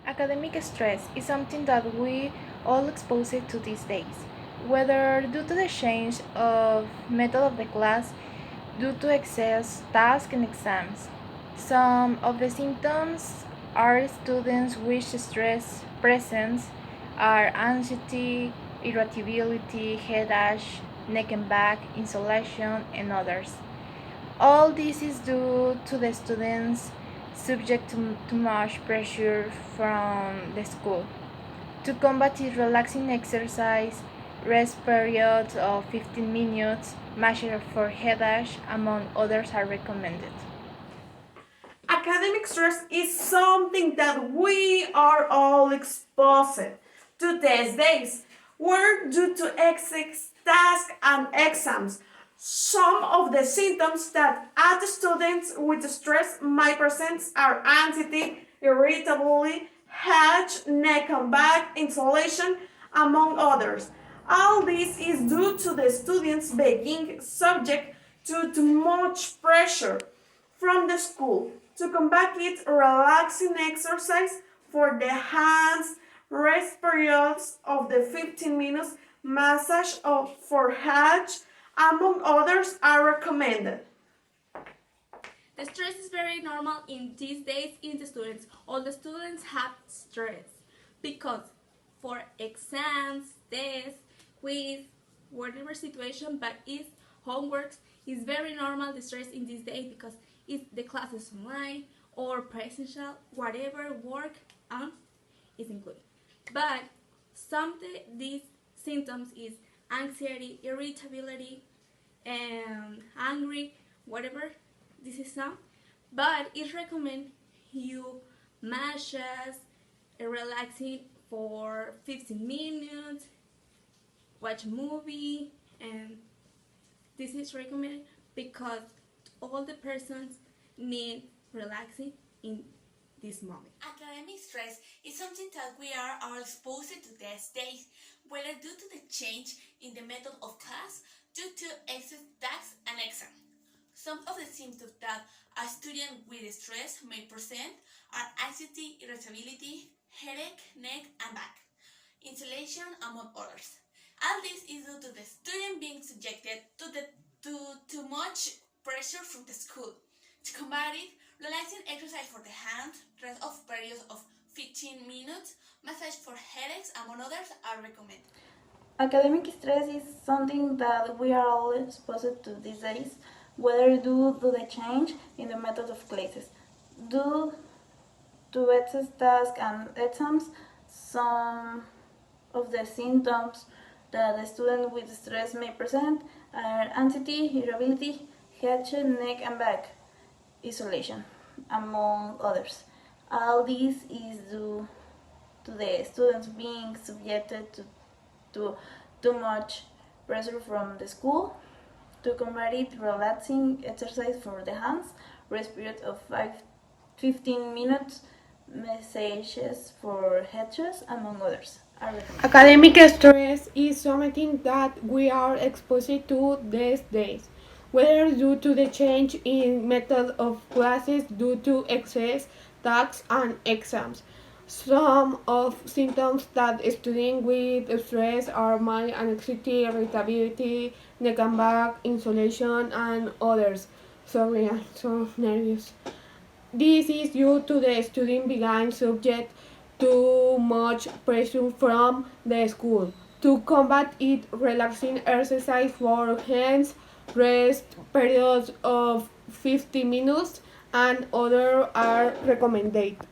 Academic stress is something that we all expose it to these days, whether due to the change of method of the class, due to excess tasks and exams. Some of the symptoms are students which stress presents are anxiety, irritability, headache, neck and back, insolation, and others. All this is due to the students subject to too much pressure from the school. To combat it, relaxing exercise, rest periods of 15 minutes, measure for headache, among others are recommended. Academic stress is something that we are all exposed to these days. Where due to excess tasks and exams. Some of the symptoms that add students with stress might present are anxiety, irritability, headache, neck and back, insolation, among others. All this is due to the students being subject to too much pressure from the school. To combat it, relaxing exercise for the hands, rest periods of the 15 minutes, massage of forehead, among others, are recommended. The stress is very normal in these days in the students. All the students have stress because for exams, tests, quiz, whatever situation, but it's homeworks, is very normal the stress in these days because it's the classes online or presential, whatever work is included. But some of these symptoms is anxiety, irritability, and angry, whatever this is some. But it recommend you massages, relaxing for 15 minutes, watch a movie, and this is recommended because all the persons need relaxing in this moment. Academic stress is something that we are all exposed to these days, whether due to the change in the method of class, due to excess tasks and exam. Some of the symptoms that a student with stress may present are anxiety, irritability, headache, neck and back, inhalation, among others. All this is due to the student being subjected to too much pressure from the school. To combat it, relaxing exercise for the hands, rest of periods of 15 minutes, massage for headaches, among others, are recommended. Academic stress is something that we are all exposed to these days, whether due to the change in the method of classes, due to excess tasks and exams. Some of the symptoms that a student with stress may present are anxiety, irritability, headache, neck and back, isolation, among others. All this is due to the students being subjected to too much pressure from the school. To combat it, relaxing exercise for the hands, rest period of 15 minutes, massages for headaches, among others, are recommended. Academic stress is something that we are exposed to these days, whether due to the change in method of classes due to excess tasks and exams. Some of symptoms that students with stress are mild anxiety, irritability, neck and back, insolation, and others. Sorry, I'm so nervous. This is due to the student being subject to much pressure from the school. To combat it, relaxing exercise for hands, rest periods of 50 minutes, and other are recommended.